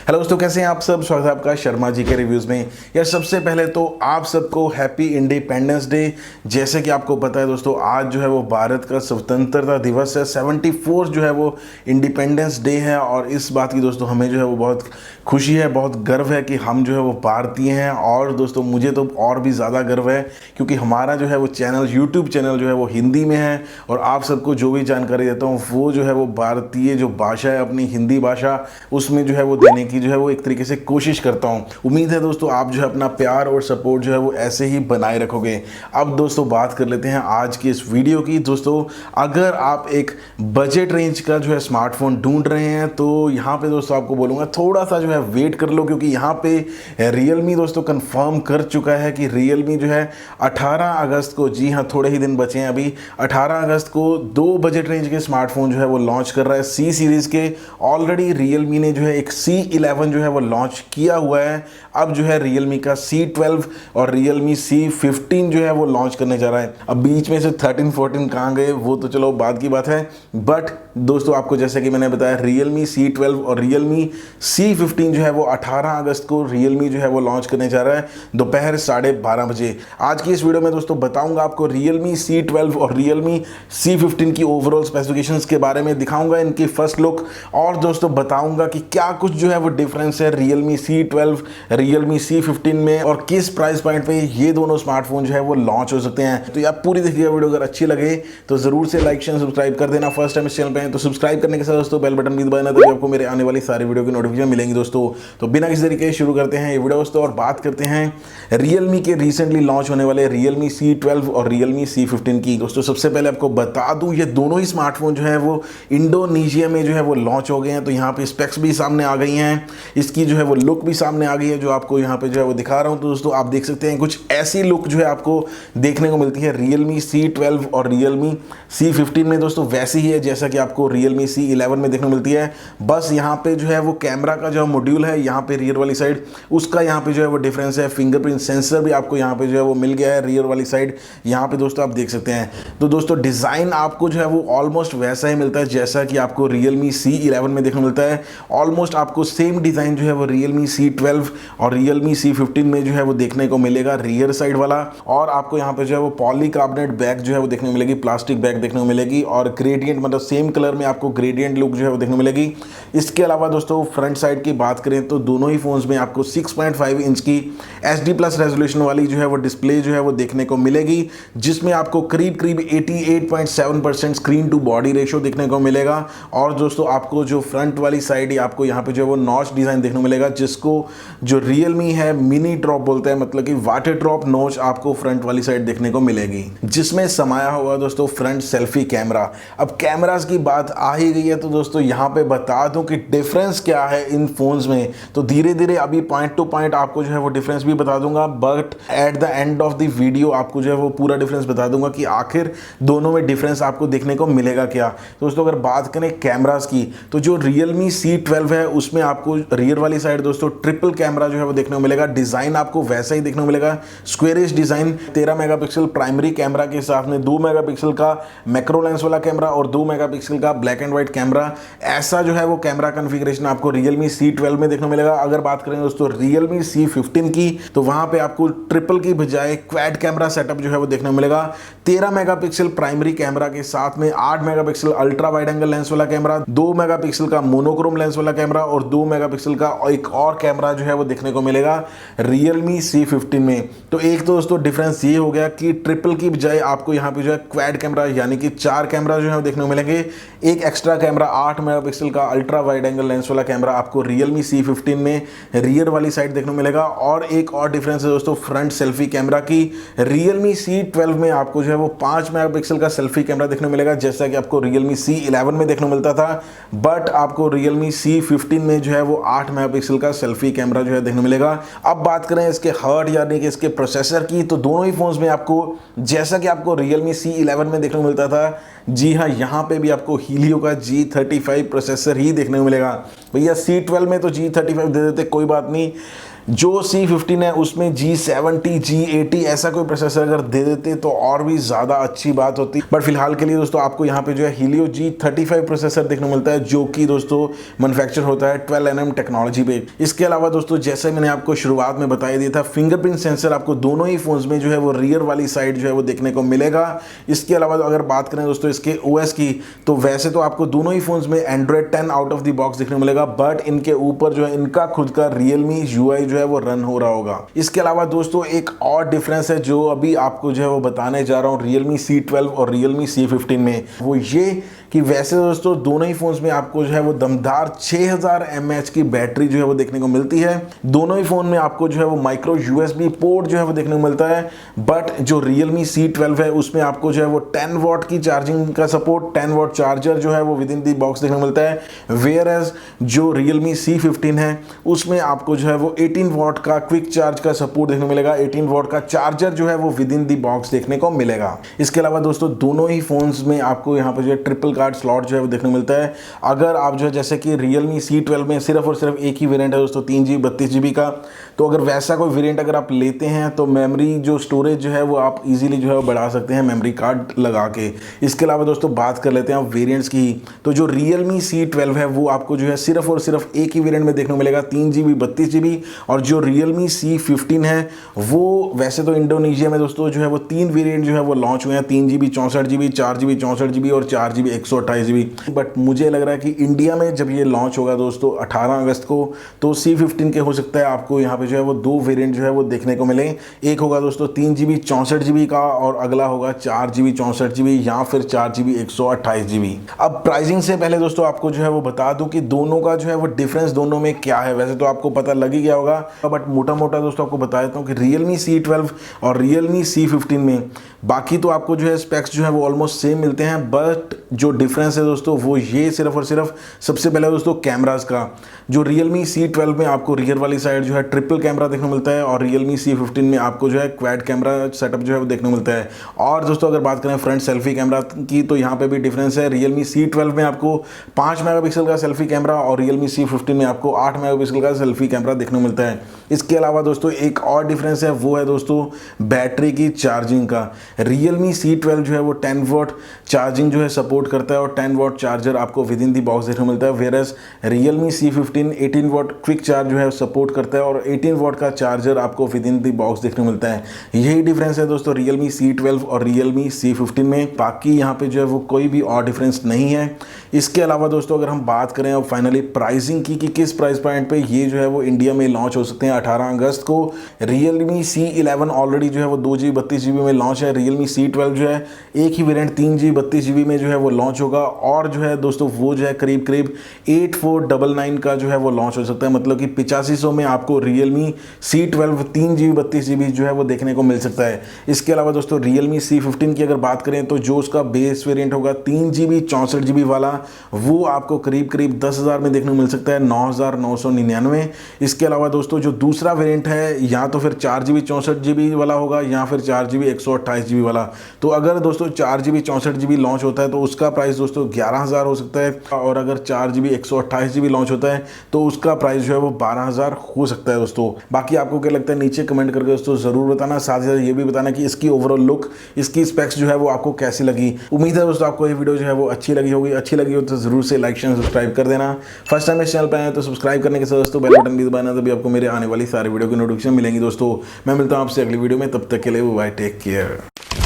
Hello दोस्तों, कैसे हैं आप सब। स्वागत है आपका शर्मा जी के रिव्यूज़ में। यार सबसे पहले तो आप सबको हैप्पी इंडिपेंडेंस डे। जैसे कि आपको पता है दोस्तों, आज जो है वो भारत का स्वतंत्रता दिवस है। 74 जो है वो इंडिपेंडेंस डे है और इस बात की दोस्तों हमें जो है वो बहुत खुशी है, बहुत गर्व है कि हम जो है वो भारतीय हैं। और दोस्तों मुझे तो और भी ज़्यादा गर्व है क्योंकि हमारा जो है वो चैनल, यूट्यूब चैनल जो है वो हिंदी में है और आप सबको जो भी जानकारी देता हूँ वो जो है वो भारतीय जो भाषा है, अपनी हिंदी भाषा, उसमें जो है वो देने की जो है वो एक तरीके से कोशिश करता हूँ। उम्मीद है दोस्तों आप जो है अपना प्यार और सपोर्ट जो है वो ऐसे ही बनाए रखोगे। अब दोस्तों बात कर लेते हैं आज की इस वीडियो की। दोस्तों अगर आप एक बजट रेंज का जो है स्मार्टफोन ढूंढ रहे हैं तो यहाँ पे दोस्तों आपको बोलूँगा थोड़ा सा जो है वेट कर लो, क्योंकि यहाँ पे रियलमी दोस्तों कंफर्म कर चुका है कि रियलमी जो है 18 अगस्त को, जी हाँ थोड़े ही दिन बचे हैं अभी, 18 अगस्त को 2 बजट रेंज के स्मार्टफोन जो है वो लॉन्च कर रहा है सी सीरीज़ के। ऑलरेडी रियलमी ने जो है एक C11 जो है वो लॉन्च किया हुआ है। अब जो है रियलमी का C12 और रियलमी C15 जो है वो लॉन्च करने जा रहा है। अब बीच में से 13 14 कहाँ गए वो तो चलो बाद की बात है, बट दोस्तों आपको जैसे कि मैंने बताया रियलमी C12 और रियलमी C15 जो है वो 18 अगस्त को रियलमी जो है वो लॉन्च करने जा रहा है दोपहर 12:30 बजे। आज की इस वीडियो में दोस्तों बताऊंगा आपको रियलमी C12 और रियलमी C15 की ओवरऑल स्पेसिफिकेशंस के बारे में, दिखाऊंगा इनकी फर्स्ट लुक और दोस्तों बताऊंगा कि क्या कुछ जो है वो डिफरेंस है रियलमी C12 रियलमी C15 में और किस प्राइस पॉइंट पे ये दोनों स्मार्टफोन जो है वो लॉन्च हो सकते हैं। तो यार पूरी देखिएगा वीडियो, अगर अच्छी लगे तो जरूर से लाइक शेयर सब्सक्राइब कर देना। फर्स्ट टाइम इस चैनल पे हैं तो सब्सक्राइब करने के साथ दोस्तों बेल बटन भी दबाना तभी आपको मेरे आने वाली सारी वीडियो की नोटिफिकेशन मिलेंगी दोस्तों। तो बिना किसी तरीके से शुरू करते हैं ये वीडियो दोस्तों और बात करते हैं रियलमी के रिसेंटली लॉन्च होने वाले रियलमी C12 और रियलमी C15 की। दोस्तों सबसे पहले आपको बता दूं ये दोनों ही स्मार्टफोन जो है वो इंडोनेशिया में जो है वो लॉन्च हो गए हैं। तो यहाँ पे स्पेक्स भी सामने आ गई हैं, इसकी जो है वो लुक भी सामने आ गई है जो आपको यहाँ पे जो है वो दिखा रहा हूँ। तो दोस्तों आप देख सकते हैं कुछ ऐसी लुक जो है आपको देखने को मिलती है रियलमी C12 और रियलमी C15 में। दोस्तों वैसी ही है जैसा कि आपको रियलमी C11 में देखने को मिलती है, बस यहाँ पे जो है वो कैमरा का जो मॉड्यूल है यहाँ पे रियर वाली साइड, उसका यहाँ पे जो है वो डिफरेंस है। फिंगरप्रिंट सेंसर भी आपको यहाँ पे जो है वो मिल गया है रियर वाली साइड, यहाँ पे दोस्तों आप देख सकते हैं। तो दोस्तों डिज़ाइन आपको जो है वो ऑलमोस्ट वैसा ही मिलता है जैसा कि आपको रियलमी C11 में देखने को मिलता है। ऑलमोस्ट आपको सेम डिज़ाइन जो है वो रियलमी C12 और रियलमी C15 में जो है वो देखने को मिलेगा रियर साइड वाला। और आपको यहाँ पे जो है वो पॉलीकार्बोनेट बैक जो है वो देखने को मिलेगी, प्लास्टिक बैक देखने को मिलेगी और ग्रेडियंट मतलब सेम कलर में आपको ग्रेडियंट लुक जो है वो देखने को मिलेगी। इसके अलावा दोस्तों फ्रंट साइड की बात करें तो दोनों ही फोन्स में आपको 6.5 इंच की HD+ रेजोल्यूशन वाली जो है वो डिस्प्ले जो है वो देखने को मिलेगी, जिसमें आपको करीब 88.7% स्क्रीन टू बॉडी रेशियो देखने को मिलेगा। और दोस्तों आपको जो फ्रंट वाली साइड आपको यहाँ पे जो है वो नॉच डिज़ाइन देखने को मिलेगा, जिसको जो रियलमी है मिनी ड्रॉप बोलते हैं, मतलब कि वाटर ड्रॉप नॉच आपको फ्रंट वाली साइड देखने को मिलेगी, जिसमें समाया हुआ दोस्तों फ्रंट सेल्फी कैमरा। अब कैमरास की बात आ ही गई है तो दोस्तों यहाँ पे बता दूं कि डिफरेंस क्या है इन फोन्स में। तो धीरे धीरे अभी पॉइंट टू पॉइंट आपको जो है वो डिफरेंस भी बता दूंगा, but at the end of the video आपको जो है वो पूरा डिफरेंस बता दूंगा कि आखिर दोनों में डिफरेंस आपको देखने को मिलेगा क्या। दोस्तों अगर बात करें कैमरास की तो जो रियलमी C12 है उसमें आपको रियर वाली साइड दोस्तों ट्रिपल कैमरा जो है वो देखने को मिलेगा। डिजाइन आपको वैसा ही देखने को मिलेगा, squarish design. 13 megapixel primary camera के साथ में 2 मेगापिक्सल का मैक्रो लेंस वाला कैमरा और 2 मेगापिक्सल का ब्लैक एंड व्हाइट कैमरा, ऐसा जो है वो कैमरा कॉन्फ़िगरेशन आपको रियलमी C12 में देखने को मिलेगा। अगर बात करें दोस्तों रियलमी C15 की तो वहां पे आपको ट्रिपल की बजाय क्वाड कैमरा सेटअप जो है वो देखने को मिलेगा। 13 मेगापिक्सल प्राइमरी कैमरा के साथ में 8 megapixel ultra wide angle lens वाला कैमरा, 2 मेगापिक्सल का मोनोक्रोम लेंस वाला कैमरा और 2 मेगापिक्सल का एक और कैमरा जो है वो देखने को मिलेगा रियलमी C15 में। तो एक तो दोस्तों डिफरेंस ये हो गया कि ट्रिपल की बजाय आपको यहाँ पे जो है क्वाड कैमरा यानी कि 4 कैमरा जो है वो देखने को मिलेंगे। एक एक्स्ट्रा कैमरा 8 मेगापिक्सल का अल्ट्रा वाइड एंगल लेंस वाला कैमरा आपको रियलमी C15 में रियर वाली साइड देखने को मिलेगा। और एक और डिफरेंस है दोस्तों फ्रंट सेल्फी कैमरा की, रियलमी C12 में आपको जो है वो 5 मेगापिक्सल का सेल्फी कैमरा देखने को मिलेगा जैसा कि आपको रियलमी C11 में देखने को मिलता था, बट आपको रियलमी C15 में जो है वो 8 मेगापिक्सल का सेल्फी कैमरा जो है देखने को मिलेगा। अब बात करें इसके हार्ड यानी कि इसके प्रोसेसर की तो दोनों ही फोन्स में आपको जैसा कि आपको रियलमी C11 में देखने को मिलता था जी हाँ, यहाँ पे भी आपको हीलियो का G35 प्रोसेसर ही देखने को मिलेगा। भैया C12 में तो G35 दे देते, कोई बात नहीं, जो C15 है उसमें G70 G80 ऐसा कोई प्रोसेसर अगर दे देते तो और भी ज़्यादा अच्छी बात होती। बट फिलहाल के लिए दोस्तों आपको यहाँ पे जो है हीलियो G35 प्रोसेसर देखने को मिलता है, जो कि दोस्तों मैन्युफैक्चर होता है 12nm टेक्नोलॉजी पे। इसके अलावा दोस्तों जैसे मैंने आपको शुरुआत में बताया दिया था, फिंगरप्रिंट सेंसर आपको दोनों ही फोन्स में जो है वो रियर वाली साइड जो है वो देखने को मिलेगा। इसके अलावा अगर बात करें दोस्तों इसके OS की, तो वैसे तो आपको दोनों ही फोन्स में Android 10 out of the box देखने को मिलेगा, बट इनके ऊपर जो है इनका खुद का Realme UI जो है वो रन हो रहा होगा। इसके अलावा दोस्तों एक और डिफरेंस है जो अभी आपको जो है वो बताने जा रहा हूँ Realme C12 और Realme C15 में, वो ये कि वैसे दोस्तों दोनों ही फोन्स में आपको जो है वो दमदार 6000 mAh की बैटरी जो है वो देखने को मिलती है। दोनों ही फोन में आपको जो है वो माइक्रो USB पोर्ट जो है वो देखने को मिलता है, बट जो Realme C12 है उसमें आपको जो है वो 10 वॉट की चार्जिंग का सपोर्ट, 10 वॉट चार्जर जो है वो विद इन दी बॉक्स देखने को मिलता है। वेयर एज जो Realme C15 है उसमें आपको जो है वो 18 वॉट का क्विक चार्ज का सपोर्ट देखने को मिलेगा, 18 वॉट का चार्जर जो है वो विद इन दी बॉक्स देखने को मिलेगा। इसके अलावा दोस्तों दोनों ही फोन्स में आपको यहाँ पर जो है ट्रिपल कार्ड स्लॉट जो है वो देखने को मिलता है। अगर आप जो है जैसे कि Realme C12 में सिर्फ और सिर्फ एक ही वेरिएंट है दोस्तों 3GB 32GB का, तो अगर वैसा कोई वेरिएंट अगर आप लेते हैं तो मेमोरी जो स्टोरेज जो है वो आप इजीली जो है वो बढ़ा सकते हैं मेमोरी कार्ड लगा के। इसके अलावा दोस्तों बात कर लेते हैं आप वेरिएंट्स की, तो जो Realme C12 है वो आपको जो है सिर्फ और सिर्फ एक ही वेरिएंट में देखने को मिलेगा 3GB 32GB, और जो Realme C15 है वो वैसे तो इंडोनेशिया में दोस्तों जो है वो 3 वेरिएंट जो है वो लॉन्च हुए हैं, 3GB 64GB, 4GB 64GB और 4GB 128GB। बट मुझे लग रहा है कि इंडिया में जब ये लॉन्च होगा दोस्तों 18 अगस्त को, तो C15 के हो सकता है आपको यहाँ पे जो है वो 2 वेरिएंट जो है वो देखने को मिले। एक होगा दोस्तों 3GB 64GB का और अगला होगा 4GB 64GB या फिर 4GB 128GB। अब प्राइसिंग से पहले दोस्तों आपको जो है वो बता दूं कि दोनों का जो है वो डिफरेंस दोनों में क्या है। वैसे तो आपको पता लग ही गया होगा, बट मोटा मोटा दोस्तों आपको बता देता हूँ कि Realme C12 और Realme C15 में बाकी तो आपको जो है स्पेक्स जो है वो ऑलमोस्ट सेम मिलते हैं, बट जो डिफरेंस है दोस्तों वो ये सिर्फ और सिर्फ सबसे पहले दोस्तों कैमरास का। जो Realme C12 में आपको रियर वाली साइड जो है ट्रिपल कैमरा देखने को मिलता है, और Realme C15 में आपको जो है क्वाड कैमरा सेटअप जो है वो देखने को मिलता है। और दोस्तों अगर बात करें फ्रंट सेल्फी कैमरा की, तो यहाँ पे भी डिफरेंस है। Realme C12 में आपको 5 मेगापिक्सल का सेल्फी कैमरा और Realme C15 में आपको 8 मेगापिक्सल का सेल्फी कैमरा देखने को मिलता है। इसके अलावा दोस्तों एक और डिफरेंस है, वो है दोस्तों बैटरी की चार्जिंग का। Realme C12 जो है वो 10 वॉट चार्जिंग जो है सपोर्ट करता है और 10 वॉट चार्जर आपको विद इन दी बॉक्स देखने को मिलता है, whereas Realme C15 18 what quick charge जो है सपोर्ट करता है और 18 वॉट का चार्जर आपको विद इन दी बॉक्स देखने को मिलता है। यही डिफरेंस है दोस्तों Realme C12 और Realme C15 में, बाकी यहाँ पे जो है वो कोई भी और डिफरेंस नहीं है। इसके अलावा दोस्तों अगर हम बात करें अब फाइनली प्राइसिंग की कि किस प्राइस पॉइंट पे ये जो है वो इंडिया में लॉन्च हो सकते हैं 18 अगस्त को। Realme C11 ऑलरेडी जो है वो 2GB 32GB में लॉन्च है। Realme C12 जो है एक ही वेरिएंट 3GB 32GB में जो है वो लॉन्च होगा, और जो है दोस्तों वो जो है करीब करीब 8499 का जो है वो लॉन्च हो सकता है, मतलब कि 8500 में आपको Realme C12 3GB 32GB जो है वो देखने को मिल सकता है। इसके अलावा दोस्तों Realme C15 की अगर बात करें तो जो उसका बेस वेरिएंट होगा 3GB 64GB वाला, वो आपको करीब करीब 10,000 में देखने को मिल सकता है, 9999। इसके अलावा दोस्तों जो दूसरा वेरिएंट है या तो फिर 4GB 64GB वाला होगा या फिर 4GB 128GB वाला। तो अगर दोस्तों 4GB 64GB लॉन्च होता है तो उसका प्राइस दोस्तों 11,000 हो सकता है, और अगर 4GB 128GB लॉन्च होता है तो उसका प्राइस जो है वो 12,000 हो सकता है दोस्तों। बाकी आपको क्या लगता है नीचे कमेंट करके दोस्तों जरूर बताना, साथ ही साथ ये भी बताना कि इसकी ओवरऑल लुक, इसकी स्पेक्स जो है वो आपको कैसी लगी। उम्मीद है दोस्तों आपको ये वीडियो जो है वो अच्छी लगी होगी। अच्छी लगी हो तो जरूर से लाइक शेयर सब्सक्राइब कर देना। फर्स्ट टाइम इस चैनल पर आए तो सब्सक्राइब करने के साथ दोस्तों बेल बटन भी दबाना, तभी आपको मेरे आने वाली सारी वीडियो की नोटिफिकेशन मिलेंगी। दोस्तों मैं मिलता हूँ आपसे अगली वीडियो में, तब तक के लिए बाय, टेक केयर।